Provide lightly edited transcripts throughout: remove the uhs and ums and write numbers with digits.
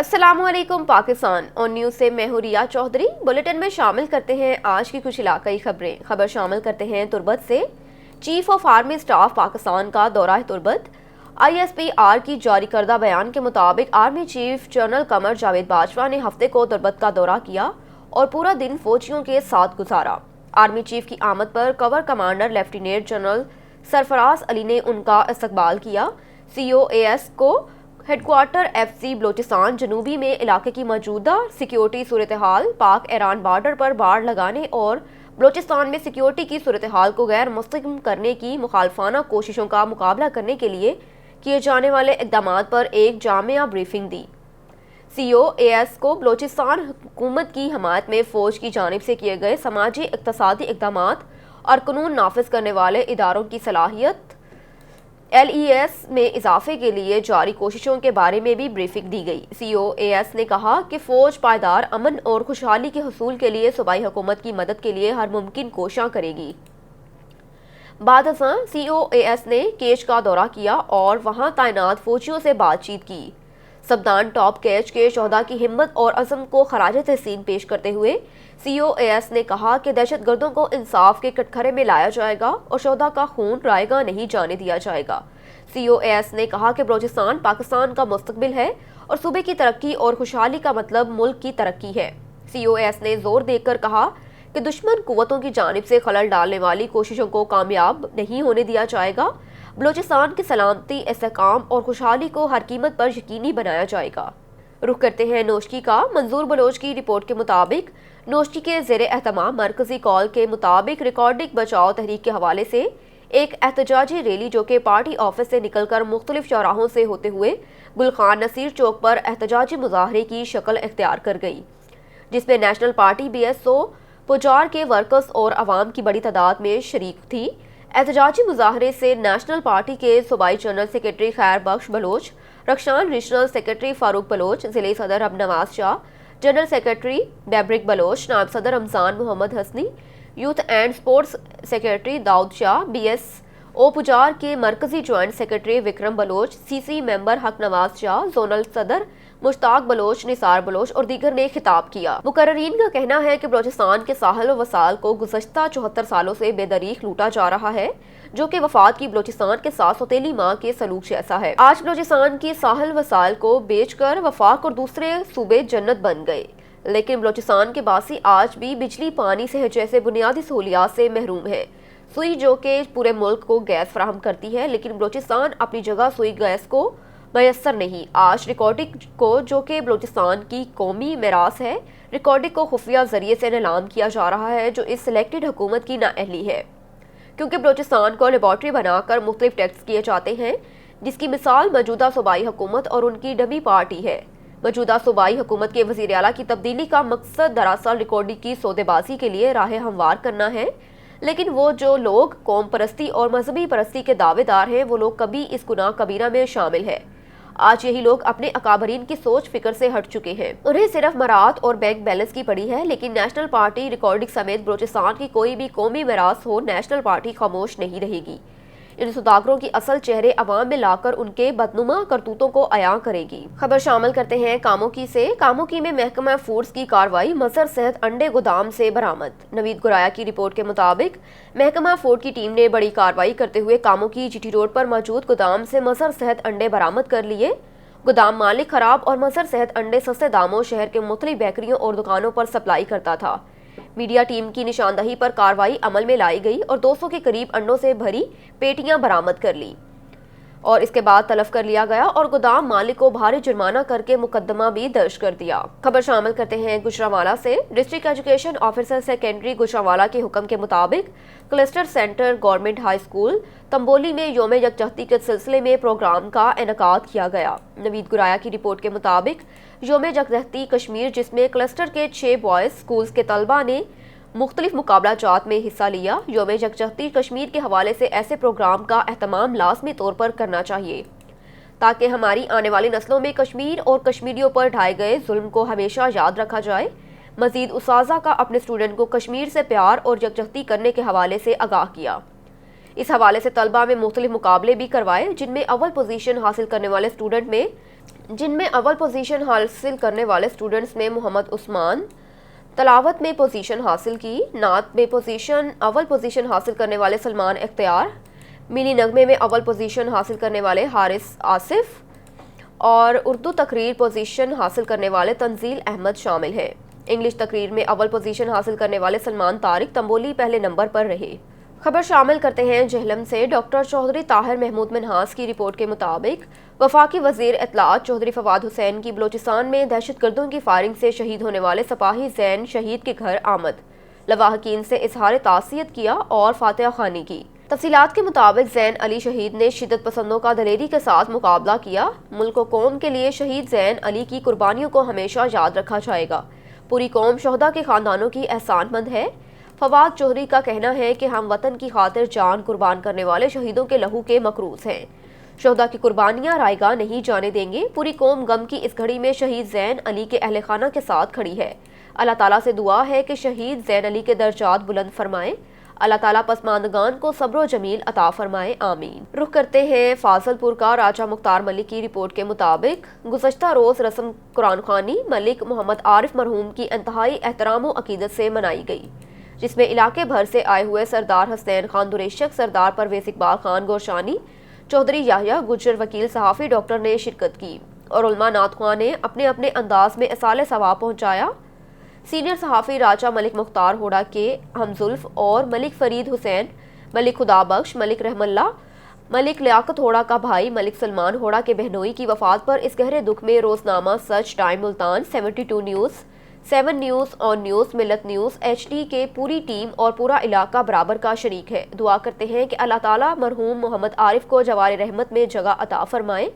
السلام علیکم پاکستان اور نیوز سے میں ہوں ریا چودھری۔ بلیٹن میں شامل کرتے ہیں آج کی کچھ علاقائی خبر شامل کرتے ہیں تربت سے۔ Chief of army staff Pakistan کا دورہ تربت۔ ISPR کی جاری کردہ بیان کے مطابق army chief general Qamar Javed Bajwa نے ہفتے کو تربت کا دورہ کیا اور پورا دن فوجیوں کے ساتھ گزارا۔ آرمی چیف کی آمد پر کور کمانڈر لیفٹیننٹ جنرل سرفراز علی نے ان کا استقبال کیا۔ COAS کو ہیڈ کوارٹر FC بلوچستان جنوبی میں علاقے کی موجودہ سیکیورٹی صورتحال، پاک ایران بارڈر پر باڑ لگانے اور بلوچستان میں سیکیورٹی کی صورتحال کو غیر مستحکم کرنے کی مخالفانہ کوششوں کا مقابلہ کرنے کے لیے کیے جانے والے اقدامات پر ایک جامع بریفنگ دی۔ COAS کو بلوچستان حکومت کی حمایت میں فوج کی جانب سے کیے گئے سماجی اقتصادی اقدامات اور قانون نافذ کرنے والے اداروں کی صلاحیت LES میں اضافے کے لیے جاری کوششوں کے بارے میں بھی بریفنگ دی گئی۔ COAS نے کہا کہ فوج پائیدار امن اور خوشحالی کے حصول کے لیے صوبائی حکومت کی مدد کے لیے ہر ممکن کوشاں کرے گی۔ بعد ازاں COAS نے کیچ کا دورہ کیا اور وہاں تعینات فوجیوں سے بات چیت کی۔ صفدان ٹاپ کیچ کے شہداء کی ہمت اور عزم کو خراج تحسین پیش کرتے ہوئے COAS نے کہا کہ دہشت گردوں کو انصاف کے کٹگرے میں لایا جائے گا اور شہداء کا خون رائے گاہ نہیں جانے دیا جائے گا۔ COAS نے کہا کہ بلوچستان پاکستان کا مستقبل ہے اور صوبے کی ترقی اور خوشحالی کا مطلب ملک کی ترقی ہے۔ COAS نے زور دے کر کہا کہ دشمن قوتوں کی جانب سے خلل ڈالنے والی کوششوں کو کامیاب نہیں ہونے دیا جائے گا۔ بلوچستان کی سلامتی، استحکام اور خوشحالی کو ہر قیمت پر یقینی بنایا جائے گا۔ رخ کرتے ہیں نوشکی کا۔ منظور بلوچ کی رپورٹ کے مطابق نوشکی کے زیر اہتمام مرکزی کال کے مطابق ریکارڈنگ بچاؤ تحریک کے حوالے سے ایک احتجاجی ریلی جو کہ پارٹی آفس سے نکل کر مختلف چوراہوں سے ہوتے ہوئے گل خان نصیر چوک پر احتجاجی مظاہرے کی شکل اختیار کر گئی، جس میں نیشنل پارٹی BSO پجار کے ورکرز اور عوام کی بڑی تعداد میں شریک تھی۔ احتجاجی مظاہرے سے نیشنل پارٹی کے صوبائی general secretary Khair Bakhsh Baloch, Rakhshan regional secretary Farooq Baloch, ضلعی صدر اب نواز شاہ، جنرل سیکرٹری بیبرک بلوچ، نائب صدر Ramzan Muhammad Hasni, youth and sports secretary Dawood Shah, BSO Pajjar کے مرکزی joint secretary Vikram Baloch, CC member Haq Nawaz شاہ، زونل صدر مشتاق بلوچ، نثار بلوچ اور دیگر نے خطاب کیا۔ مقررین کا کہنا ہے کہ بلوچستان کے ساحل و وسائل کو گزشتہ 74 سالوں سے بے دریغ لوٹا جا رہا ہے، جو کہ وفات کی بلوچستان کے ساتھ سوتیلی ماں کے سلوک جیسا ہے۔ آج بلوچستان کی ساحل وسائل کو بیچ کر وفاق اور دوسرے صوبے جنت بن گئے، لیکن بلوچستان کے باسی آج بھی بجلی، پانی، صحت جیسے بنیادی سہولیات سے محروم ہے۔ سوئی جو کہ پورے ملک کو گیس فراہم کرتی ہے، لیکن بلوچستان اپنی جگہ سوئی گیس کو میسر نہیں۔ آج ریکارڈنگ کو، جو کہ بلوچستان کی قومی میراث ہے، ریکارڈنگ کو خفیہ ذریعے سے نیلام کیا جا رہا ہے، جو اس سلیکٹڈ حکومت کی نااہلی ہے، کیونکہ بلوچستان کو لیبارٹری بنا کر مختلف ٹیکس کیے جاتے ہیں، جس کی مثال موجودہ صوبائی حکومت اور ان کی ڈمی پارٹی ہے۔ موجودہ صوبائی حکومت کے وزیر اعلیٰ کی تبدیلی کا مقصد دراصل ریکارڈنگ کی سودے بازی کے لیے راہ ہموار کرنا ہے، لیکن وہ جو لوگ قوم پرستی اور مذہبی پرستی کے دعوے دار ہیں، وہ لوگ کبھی اس گناہ کبیرہ میں شامل ہے۔ آج یہی لوگ اپنے اکابرین کی سوچ فکر سے ہٹ چکے ہیں، انہیں صرف مراعات اور بینک بیلنس کی پڑی ہے، لیکن نیشنل پارٹی ریکارڈنگ سمیت بلوچستان کی کوئی بھی قومی میراث ہو، نیشنل پارٹی خاموش نہیں رہے گی۔ ان سوداگروں کی اصل چہرے عوام میں لا کر ان کے بدنما کرتوتوں کو عیاں کرے گی۔ خبر شامل کرتے ہیں کاموکی سے۔ کاموکی میں محکمہ فوڈز کی کارروائی، مظہر صحت انڈے گودام سے برآمد۔ نوید گرایا کی رپورٹ کے مطابق محکمہ فوڈ کی ٹیم نے بڑی کارروائی کرتے ہوئے کاموکی GT روڈ پر موجود گودام سے مظہر صحت انڈے برآمد کر لیے۔ گودام مالک خراب اور مظہر صحت انڈے سستے داموں شہر کے مختلف بیکریوں اور دکانوں پر سپلائی کرتا تھا۔ میڈیا ٹیم کی نشاندہی پر کارروائی عمل میں لائی گئی اور 200 کے قریب انڈوں سے بھری پیٹیاں برآمد کر لی اور اس کے بعد تلف کر لیا گیا اور گودام مالک کو بھاری جرمانہ کر کے مقدمہ بھی درج کر دیا۔ خبر شامل کرتے ہیں گجرانوالہ سے۔ District education officer secondary Gujranwala کے حکم کے مطابق cluster centre government high school Tamboli میں یوم یکجہتی کے سلسلے میں پروگرام کا انعقاد کیا گیا۔ نوید گرایا کی رپورٹ کے مطابق یوم یکجہتی کشمیر، جس میں کلسٹر کے 6 بوائز اسکولز کے طلباء نے مختلف مقابلہ جات میں حصہ لیا۔ یوم یکجہتی کشمیر کے حوالے سے ایسے پروگرام کا اہتمام لازمی طور پر کرنا چاہیے تاکہ ہماری آنے والی نسلوں میں کشمیر اور کشمیریوں پر ڈھائے گئے ظلم کو ہمیشہ یاد رکھا جائے۔ مزید اساتذہ کا اپنے اسٹوڈنٹ کو کشمیر سے پیار اور یکجہتی کرنے کے حوالے سے آگاہ کیا۔ اس حوالے سے طلبہ میں مختلف مقابلے بھی کروائے، جن میں اول پوزیشن حاصل کرنے والے اسٹوڈنٹ میں جن میں اول پوزیشن حاصل کرنے والے اسٹوڈنٹس میں محمد عثمان تلاوت میں پوزیشن حاصل کی، نعت میں اول پوزیشن حاصل کرنے والے سلمان اختیار، ملی نغمے میں اول پوزیشن حاصل کرنے والے حارث آصف اور اردو تقریر پوزیشن حاصل کرنے والے تنزیل احمد شامل ہیں۔ انگلش تقریر میں اول پوزیشن حاصل کرنے والے سلمان طارق تنبولی پہلے نمبر پر رہے۔ خبر شامل کرتے ہیں جہلم سے۔ ڈاکٹر چودھری طاہر محمود منہاس کی رپورٹ کے مطابق وفاقی وزیر اطلاعات چودھری فواد حسین کی بلوچستان میں دہشت گردوں کی فائرنگ سے شہید ہونے والے سپاہی زین شہید کے گھر آمد، لواحقین سے اظہار تعزیت کیا اور فاتحہ خوانی کی۔ تفصیلات کے مطابق زین علی شہید نے شدت پسندوں کا دلیری کے ساتھ مقابلہ کیا۔ ملک و قوم کے لیے شہید زین علی کی قربانیوں کو ہمیشہ یاد رکھا جائے گا۔ پوری قوم شہداء کے خاندانوں کی احسان مند ہے۔ فواد چودھری کا کہنا ہے کہ ہم وطن کی خاطر جان قربان کرنے والے شہیدوں کے لہو کے مقروض ہیں۔ شہداء کی قربانیاں رائیگاں نہیں جانے دیں گے۔ پوری قوم غم کی اس گھڑی میں شہید زین علی کے اہل خانہ کے ساتھ کھڑی ہے۔ اللہ تعالیٰ سے دعا ہے کہ شہید زین علی کے درجات بلند فرمائے۔ اللہ تعالیٰ پسماندگان کو صبر و جمیل عطا فرمائے، آمین۔ رخ کرتے ہیں فاضل پور کا۔ راجہ مختار ملک کی رپورٹ کے مطابق گزشتہ روز رسم قرآن خوانی ملک محمد عارف مرحوم کی انتہائی احترام و عقیدت سے منائی گئی، جس میں علاقے بھر سے آئے ہوئے سردار حسین خان دریشک، سردار پرویز اقبال خان گورشانی، چودھری یحییٰ گجر، وکیل صحافی ڈاکٹر نے شرکت کی اور علماء نعت خواں نے اپنے اپنے انداز میں اصال ثواب پہنچایا۔ سینئر صحافی راجہ ملک مختار ہوڑا کے ہمزلف اور ملک فرید حسین، ملک خدا بخش، ملک رحم اللہ، ملک لیاقت ہوڑا کا بھائی ملک سلمان ہوڑا کے بہنوئی کی وفات پر اس گہرے دکھ میں روزنامہ سچ، ٹائم ملتان، 72 نیوز، 7 نیوز، آن نیوز، ملت نیوز، ایچ ڈی کے پوری ٹیم اور پورا علاقہ برابر کا شریک ہے۔ دعا کرتے ہیں کہ اللہ تعالیٰ مرحوم محمد عارف کو جوار رحمت میں جگہ عطا فرمائے۔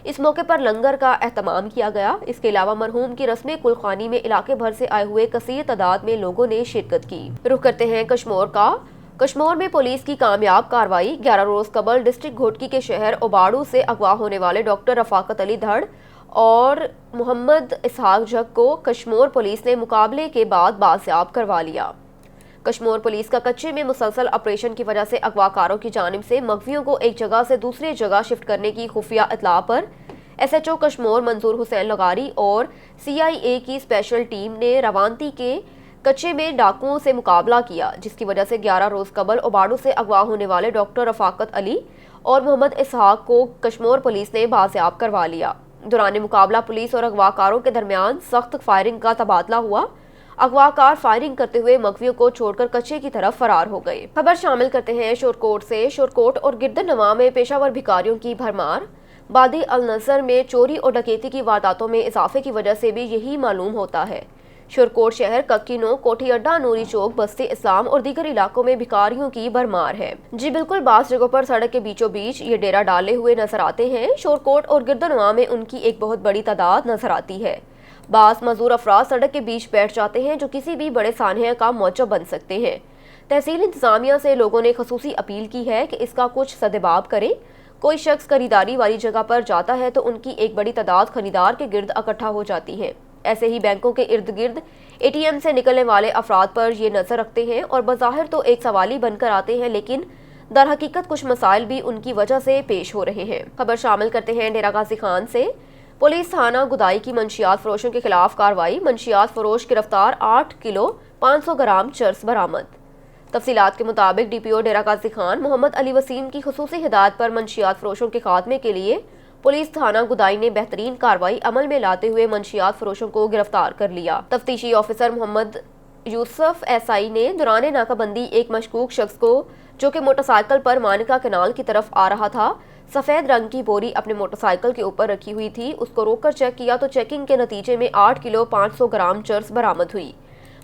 اس موقع پر لنگر کا اہتمام کیا گیا۔ اس کے علاوہ مرحوم کی رسم کل خوانی میں علاقے بھر سے آئے ہوئے کثیر تعداد میں لوگوں نے شرکت کی۔ رخ کرتے ہیں کشمور کا۔ کشمور میں پولیس کی کامیاب کارروائی۔ 11 روز قبل ڈسٹرکٹ گھوٹکی کے شہر اوباڑو سے اغوا ہونے والے ڈاکٹر رفاقت علی دھڑ اور محمد اسحاق جگ کو کشمور پولیس نے مقابلے کے بعد بازیاب کروا لیا۔ کشمور پولیس کا کچے میں مسلسل آپریشن کی وجہ سے اغوا کاروں کی جانب سے مغویوں کو ایک جگہ سے دوسری جگہ شفٹ کرنے کی خفیہ اطلاع پر ایس ایچ او کشمور منظور حسین لغاری اور سی آئی اے کی اسپیشل ٹیم نے روانتی کے کچے میں ڈاکوؤں سے مقابلہ کیا، جس کی وجہ سے 11 روز قبل اوباڑو سے اغوا ہونے والے ڈاکٹر رفاقت علی اور محمد اسحاق کو کشمور پولیس نے بازیاب کروا لیا۔ دوران مقابلہ پولیس اور اغوا کاروں کے درمیان سخت فائرنگ کا تبادلہ ہوا۔ اغوا کار فائرنگ کرتے ہوئے مغویوں کو چھوڑ کر کچے کی طرف فرار ہو گئے۔ خبر شامل کرتے ہیں شورکوٹ سے۔ شورکوٹ اور گردن نواں میں پیشہ ور بھکاریوں کی بھرمار۔ بادی النظر میں چوری اور ڈکیتی کی وارداتوں میں اضافے کی وجہ سے بھی یہی معلوم ہوتا ہے۔ شورکوٹ شہر، ککینو، کوٹھی اڈا، نوری چوک، بستی اسلام اور دیگر علاقوں میں بھکاریوں کی بھرمار ہے۔ جی بالکل، بعض جگہوں پر سڑک کے بیچوں بیچ یہ ڈیرا ڈالے ہوئے نظر آتے ہیں۔ شورکوٹ اور گردنواں میں ان کی ایک بہت بڑی تعداد نظر آتی ہے۔ بعض معذور افراد سڑک کے بیچ بیٹھ جاتے ہیں جو کسی بھی بڑے سانحے کا موجب بن سکتے ہیں۔ تحصیل انتظامیہ سے لوگوں نے خصوصی اپیل کی ہے کہ اس کا کچھ سدباب کریں۔ کوئی شخص خریداری والی جگہ پر جاتا ہے تو ان کی ایک بڑی تعداد خریدار کے گرد اکٹھا ہو جاتی ہے۔ ایسے ہی بینکوں کے ارد گرد اے ٹی ایم سے نکلنے والے افراد پر یہ نظر رکھتے ہیں اور بظاہر تو ایک سوالی بن کر آتے ہیں، لیکن در حقیقت کچھ مسائل بھی ان کی وجہ سے پیش ہو رہے ہیں۔ خبر شامل کرتے ہیں ڈیرہ غازی خان سے۔ پولیس تھانہ گدائی کی منشیات فروشوں کے خلاف کارروائی۔ منشیات فروش گرفتار، 8 کلو 500 گرام چرس برآمد۔ تفصیلات کے مطابق ڈی پی او ڈیرہ غازی خان محمد علی وسیم کی خصوصی ہدایت پر منشیات فروشوں کے خاتمے کے لیے پولیس تھانہ گدائی نے بہترین کارروائی عمل میں لاتے ہوئے منشیات فروشوں کو گرفتار کر لیا۔ تفتیشی officer Muhammad Yusuf S I نے دوران ناکہ بندی ایک مشکوک شخص کو، جو کہ موٹر سائیکل پر مانکا کینال کی طرف آ رہا تھا، سفید رنگ کی بوری اپنے موٹر سائیکل کے اوپر رکھی ہوئی تھی، اس کو روک کر چیک کیا تو چیکنگ کے نتیجے میں 8 کلو 500 گرام چرس برآمد ہوئی۔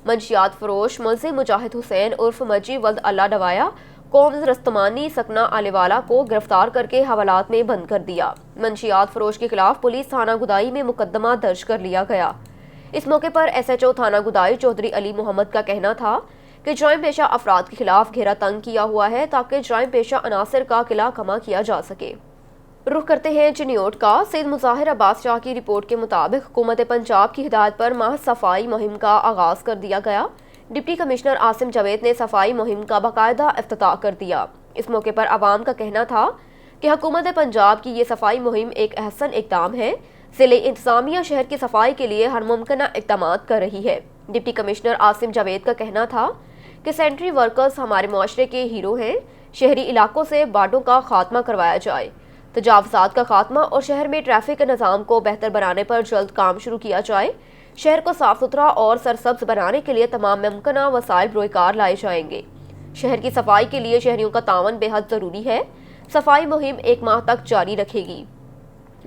منشیات فروش ملزم مجاہد حسین عرف مجی ولد اللہ ڈوایا قوم رستمانی سکنہ آلے والا کو گرفتار کر کے حوالات میں بند کر دیا۔ منشیات فروش کے خلاف پولیس تھانہ گدائی میں مقدمہ درج کر لیا گیا۔ اس موقع پر ایس ایچ او تھانہ گدائی چودھری علی محمد کا کہنا تھا کہ جرائم پیشہ افراد کے خلاف گھیرا تنگ کیا ہوا ہے تاکہ جرائم پیشہ عناصر کا قلعہ کما کیا جا سکے۔ رخ کرتے ہیں چنیوٹ کا۔ سید مظاہر عباس شاہ کی رپورٹ کے مطابق حکومت پنجاب کی ہدایت پر ماہ صفائی مہم کا آغاز کر دیا گیا۔ ڈپٹی کمشنر عاصم جاوید نے صفائی مہم کا باقاعدہ افتتاح کر دیا۔ اس موقع پر عوام کا کہنا تھا کہ حکومت پنجاب کی یہ صفائی مہم ایک احسن اقدام ہے۔ ضلع انتظامیہ شہر کی صفائی کے لیے ہر ممکنہ اقدامات کر رہی ہے۔ ڈپٹی کمشنر عاصم جاوید کا کہنا تھا کہ سینٹری ورکرز ہمارے معاشرے کے ہیرو ہیں۔ شہری علاقوں سے باڑوں کا خاتمہ کروایا جائے، تجاوزات کا خاتمہ اور شہر میں ٹریفک کے نظام کو بہتر بنانے پر جلد کام شروع کیا جائے۔ شہر کو صاف ستھرا اور سرسبز بنانے کے لیے تمام ممکنہ وسائل بروئے کار لائے جائیں گے۔ شہر کی صفائی کے لیے شہریوں کا تعاون بے حد ضروری ہے۔ صفائی مہم 1 ماہ تک جاری رکھے گی۔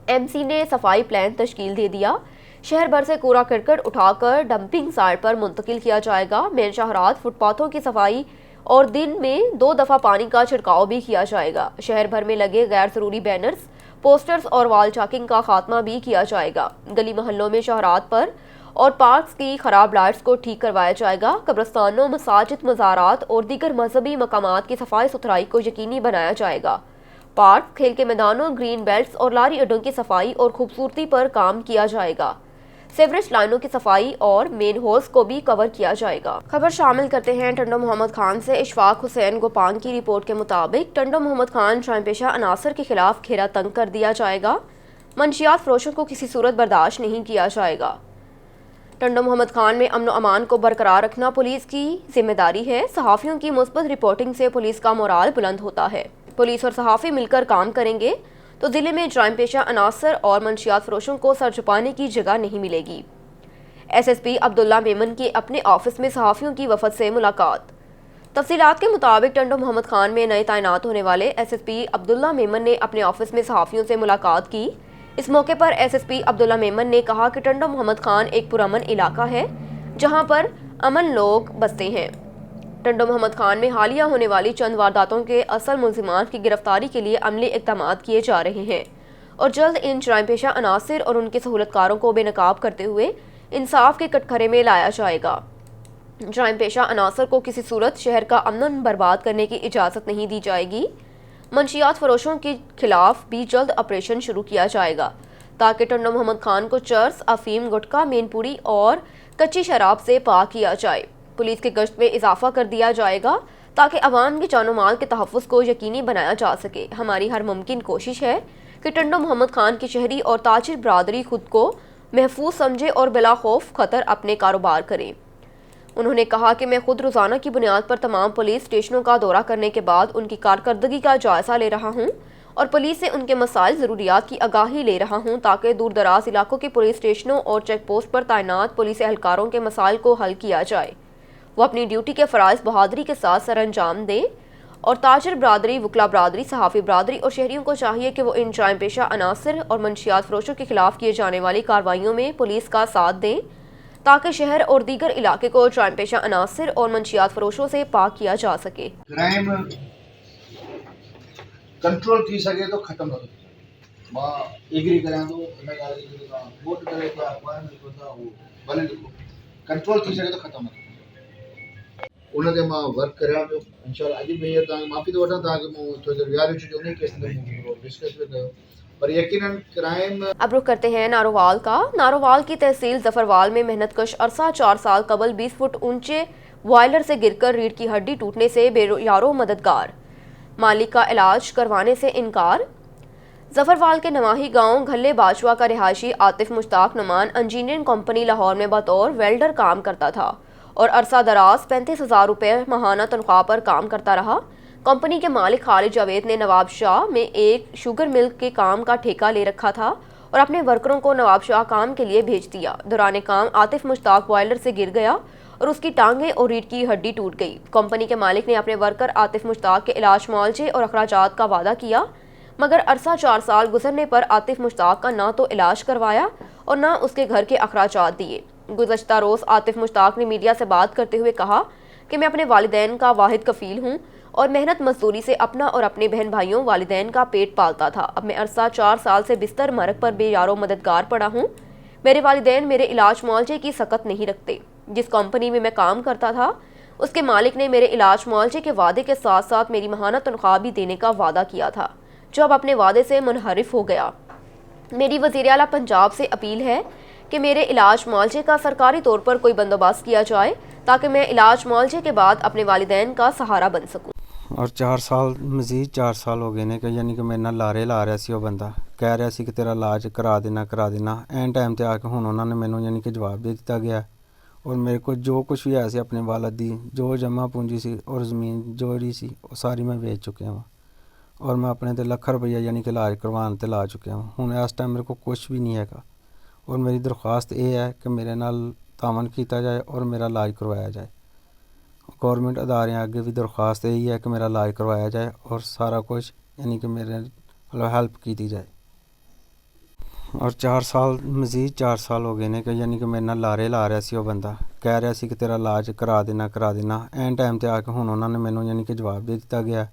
ایم سی نے صفائی پلان تشکیل دے دیا۔ شہر بھر سے کوڑا کرکٹ اٹھا کر ڈمپنگ سائٹ پر منتقل کیا جائے گا۔ مین شاہرات، فٹ پاتھوں کی صفائی اور دن میں 2 دفعہ پانی کا چھڑکاؤ بھی کیا جائے گا۔ شہر بھر میں لگے غیر ضروری بینرز، پوسٹرز اور وال چاکنگ کا خاتمہ بھی کیا جائے گا۔ گلی محلوں میں شاہرات پر اور پارکس کی خراب لائٹس کو ٹھیک کروایا جائے گا۔ قبرستانوں، مساجد، مزارات اور دیگر مذہبی مقامات کی صفائی ستھرائی کو یقینی بنایا جائے گا۔ پارک، کھیل کے میدانوں، گرین بیلٹس اور لاری اڈوں کی صفائی اور خوبصورتی پر کام کیا جائے گا۔ سیوریج لائنوں کی صفائی اور مین ہولز کو بھی کور کیا جائے گا۔ خبر شامل کرتے ہیں ٹنڈو محمد خان سے۔ اشفاق حسین گوپان کی رپورٹ کے مطابق ٹنڈو محمد خان جرائم پیشہ عناصر کے خلاف گھیرا تنگ کر دیا جائے گا۔ منشیات فروشوں کو کسی صورت برداشت نہیں کیا جائے گا۔ ٹنڈو محمد خان میں امن و امان کو برقرار رکھنا پولیس کی ذمہ داری ہے۔ صحافیوں کی مثبت رپورٹنگ سے پولیس کا مورال بلند ہوتا ہے۔ پولیس اور صحافی مل کر کام کریں گے تو ضلع میں جرائم پیشہ عناصر اور منشیات فروشوں کو سر چھپانے کی جگہ نہیں ملے گی۔ ایس ایس پی عبداللہ میمن کی اپنے آفس میں صحافیوں کی وفد سے ملاقات۔ تفصیلات کے مطابق ٹنڈو محمد خان میں نئے تعینات ہونے والے ایس ایس پی عبداللہ میمن نے اپنے آفس میں صحافیوں سے ملاقات کی۔ اس موقع پر ایس ایس پی عبداللہ میمن نے کہا کہ ٹنڈو محمد خان ایک پرامن علاقہ ہے جہاں پر امن لوگ بستے ہیں۔ ٹنڈو محمد خان میں حالیہ ہونے والی چند وارداتوں کے اصل ملزمان کی گرفتاری کے لیے عملی اقدامات کیے جا رہے ہیں اور جلد ان جرائم پیشہ عناصر اور ان کے سہولت کاروں کو بے نقاب کرتے ہوئے انصاف کے کٹگرے میں لایا جائے گا۔ جرائم پیشہ عناصر کو کسی صورت شہر کا امن برباد کرنے کی اجازت نہیں دی جائے گی۔ منشیات فروشوں کے خلاف بھی جلد آپریشن شروع کیا جائے گا تاکہ ٹنڈو محمد خان کو چرس، افیم، گٹکا، مین پوری اور کچی شراب سے پاک کیا جائے۔ پولیس کی گشت میں اضافہ کر دیا جائے گا تاکہ عوام کے جان و مال کے تحفظ کو یقینی بنایا جا سکے۔ ہماری ہر ممکن کوشش ہے کہ ٹنڈو محمد خان کی شہری اور تاجر برادری خود کو محفوظ سمجھے اور بلا خوف خطر اپنے کاروبار کریں۔ انہوں نے کہا کہ میں خود روزانہ کی بنیاد پر تمام پولیس اسٹیشنوں کا دورہ کرنے کے بعد ان کی کارکردگی کا جائزہ لے رہا ہوں اور پولیس سے ان کے مسائل، ضروریات کی آگاہی لے رہا ہوں تاکہ دور دراز علاقوں کے پولیس اسٹیشنوں اور چیک پوسٹ پر تعینات پولیس اہلکاروں کے مسائل کو حل کیا جائے۔ وہ اپنی ڈیوٹی کے فرائض بہادری کے ساتھ سر انجام دیں اور تاجر برادری، وکلا برادری، صحافی برادری اور شہریوں کو چاہیے کہ وہ ان جرائم پیشہ عناصر اور منشیات فروشوں کے خلاف کیے جانے والی کارروائیوں میں پولیس کا ساتھ دیں تاکہ شہر اور دیگر علاقے کو جرائم پیشہ عناصر اور منشیات فروشوں سے پاک کیا جا سکے۔ کرائم کنٹرول کی سکے تو ختم ہو سکے۔ ماں ایگری کریں تو ووٹ کرے تو اخبار میں لکھو تھا وہ بھلے لکھو، کنٹرول کی سکے تو ختم ہو سکے۔ انہوں نے ماں ورک کرا تو انشاءاللہ اجی میں یہ تاں معافی تو وٹا تھا کہ مو تو ریالٹی جو نہیں کیس نہیں ڈسکس بھی کیو پر یقیناً کرائم۔ اب رخ کرتے ہیں نارووال کا۔ نارووال کی تحصیل ظفروال میں محنت کش عرصہ 4 سال قبل 20 فٹ اونچے بوائلر سے گر کر ریڑھ کی ہڈی ٹوٹنے سے بے یارو مددگار، مالک کا علاج کروانے سے انکار۔ ظفروال کے نواحی گاؤں گھلے باجوہ کا رہائشی عاطف مشتاق نعمان انجینئرنگ کمپنی لاہور میں بطور ویلڈر کام کرتا تھا اور عرصہ دراز 35,000 روپے ماہانہ تنخواہ پر کام کرتا رہا۔ کمپنی کے مالک خالد جاوید نے نواب شاہ میں ایک شوگر مل کے کام کا ٹھیکہ لے رکھا تھا اور اپنے ورکروں کو نواب شاہ کام کے لیے بھیج دیا۔ دوران کام عاطف مشتاق بوائلر سے گر گیا اور اس کی ٹانگیں اور ریڑھ کی ہڈی ٹوٹ گئی۔ کمپنی کے مالک نے اپنے ورکر عاطف مشتاق کے علاج معالجے اور اخراجات کا وعدہ کیا، مگر عرصہ 4 سال گزرنے پر عاطف مشتاق کا نہ تو علاج کروایا اور نہ اس کے گھر کے اخراجات دیے۔ گزشتہ روز عاطف مشتاق نے میڈیا سے بات کرتے ہوئے کہا کہ میں اپنے والدین کا واحد کفیل ہوں اور محنت مزدوری سے اپنا اور اپنے بہن بھائیوں والدین کا پیٹ پالتا تھا۔ اب میں عرصہ 4 سال سے بستر مرگ پر بے یارو مددگار پڑا ہوں۔ میرے والدین میرے علاج معالجے کی سکت نہیں رکھتے۔ جس کمپنی میں کام کرتا تھا اس کے مالک نے میرے علاج معالجے کے وعدے کے ساتھ ساتھ میری ماہانہ تنخواہ بھی دینے کا وعدہ کیا تھا، جو اب اپنے وعدے سے منحرف ہو گیا۔ میری وزیر اعلیٰ پنجاب سے اپیل ہے کہ میرے علاج معالجے کا سرکاری طور پر کوئی بندوبست کیا جائے تاکہ میں علاج معالجے کے بعد اپنے والدین کا سہارا بن سکوں۔ اور 4 سال مزید 4 سال ہو گئے نے کہ یعنی کہ میں نہ لارے لا رہا سی وہ بندہ ਕਹਿ ਰਿਹਾ ਸੀ ਕਿ ਤੇਰਾ ਇਲਾਜ ਕਰਾ ਦੇਣਾ ਐਨ ਟਾਈਮ 'ਤੇ ਆ ਕੇ ਹੁਣ ਉਹਨਾਂ ਨੇ ਮੈਨੂੰ ਯਾਨੀ ਕਿ ਜਵਾਬ ਦੇ ਦਿੱਤਾ ਗਿਆ ਔਰ ਮੇਰੇ ਕੋਲ ਜੋ ਕੁਛ ਵੀ ਹੈ ਸੀ ਆਪਣੇ ਵਾਲਦ ਦੀ ਜੋ ਜਮ੍ਹਾਂ ਪੂੰਜੀ ਸੀ ਔਰ ਜ਼ਮੀਨ ਜਿਹੜੀ ਸੀ ਉਹ ਸਾਰੀ ਮੈਂ ਵੇਚ ਚੁੱਕਿਆ ਹਾਂ ਔਰ ਮੈਂ ਆਪਣੇ ਤੇ ਲੱਖ ਰੁਪਈਆ ਯਾਨੀ ਕਿ ਇਲਾਜ ਕਰਵਾਉਣ 'ਤੇ ਲਾ ਚੁੱਕਿਆ ਹਾਂ। ਹੁਣ ਇਸ ਟਾਈਮ ਮੇਰੇ ਕੋਲ ਕੁਛ ਵੀ ਨਹੀਂ ਹੈਗਾ ਔਰ ਮੇਰੀ ਦਰਖਾਸਤ ਇਹ ਹੈ ਕਿ ਮੇਰੇ ਨਾਲ ਤਾਮਨ ਕੀਤਾ ਜਾਏ ਔਰ ਮੇਰਾ ਇਲਾਜ ਕਰਵਾਇਆ ਜਾਏ। ਗੌਰਮੈਂਟ ਅਦਾਰਿਆਂ ਅੱਗੇ ਵੀ ਦਰਖਾਸਤ ਇਹੀ ਹੈ ਕਿ ਮੇਰਾ ਇਲਾਜ ਕਰਵਾਇਆ ਜਾਏ ਔਰ ਸਾਰਾ ਕੁਛ ਯਾਨੀ ਕਿ ਮੇਰੇ ਮਤਲਬ ਹੈਲਪ ਕੀਤੀ ਜਾਏ। ਔਰ 4 ਸਾਲ ਮਜ਼ੀਦ 4 ਸਾਲ ਹੋ ਗਏ ਨੇ ਕਿ ਯਾਨੀ ਕਿ ਮੇਰੇ ਨਾਲ ਲਾਰੇ ਲਾ ਰਿਹਾ ਸੀ ਉਹ ਬੰਦਾ, ਕਹਿ ਰਿਹਾ ਸੀ ਕਿ ਤੇਰਾ ਇਲਾਜ ਕਰਾ ਦੇਣਾ ਐਨ ਟਾਈਮ 'ਤੇ ਆ ਕੇ ਹੁਣ ਉਹਨਾਂ ਨੇ ਮੈਨੂੰ ਯਾਨੀ ਕਿ ਜਵਾਬ ਦੇ ਦਿੱਤਾ ਗਿਆ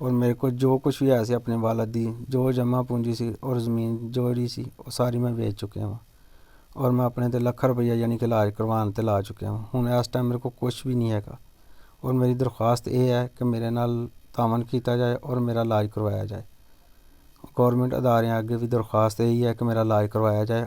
ਔਰ ਮੇਰੇ ਕੋਲ ਜੋ ਕੁਛ ਵੀ ਹੈ ਸੀ ਆਪਣੇ ਵਾਲਦ ਦੀ ਜੋ ਜਮ੍ਹਾਂ ਪੂੰਜੀ ਸੀ ਔਰ ਜ਼ਮੀਨ ਜਿਹੜੀ ਸੀ ਉਹ ਸਾਰੀ ਮੈਂ ਵੇਚ ਚੁੱਕਿਆ ਹਾਂ ਔਰ ਮੈਂ ਆਪਣੇ ਤੇ ਲੱਖ ਰੁਪਈਆ ਯਾਨੀ ਕਿ ਇਲਾਜ ਕਰਵਾਉਣ 'ਤੇ ਲਾ ਚੁੱਕਿਆ ਹਾਂ। ਹੁਣ ਇਸ ਟਾਈਮ ਮੇਰੇ ਕੋਲ ਕੁਛ ਵੀ ਨਹੀਂ ਹੈਗਾ ਔਰ ਮੇਰੀ ਦਰਖਾਸਤ ਇਹ ਹੈ ਕਿ ਮੇਰੇ ਨਾਲ ਤਾਮਨ ਕੀਤਾ ਜਾਏ ਔਰ ਮੇਰਾ ਇਲਾਜ ਕਰਵਾਇਆ ਜਾਏ। ਗੌਰਮੈਂਟ ਅਦਾਰਿਆਂ ਅੱਗੇ ਵੀ ਦਰਖਾਸਤ ਇਹੀ ਹੈ ਕਿ ਮੇਰਾ ਇਲਾਜ ਕਰਵਾਇਆ ਜਾਏ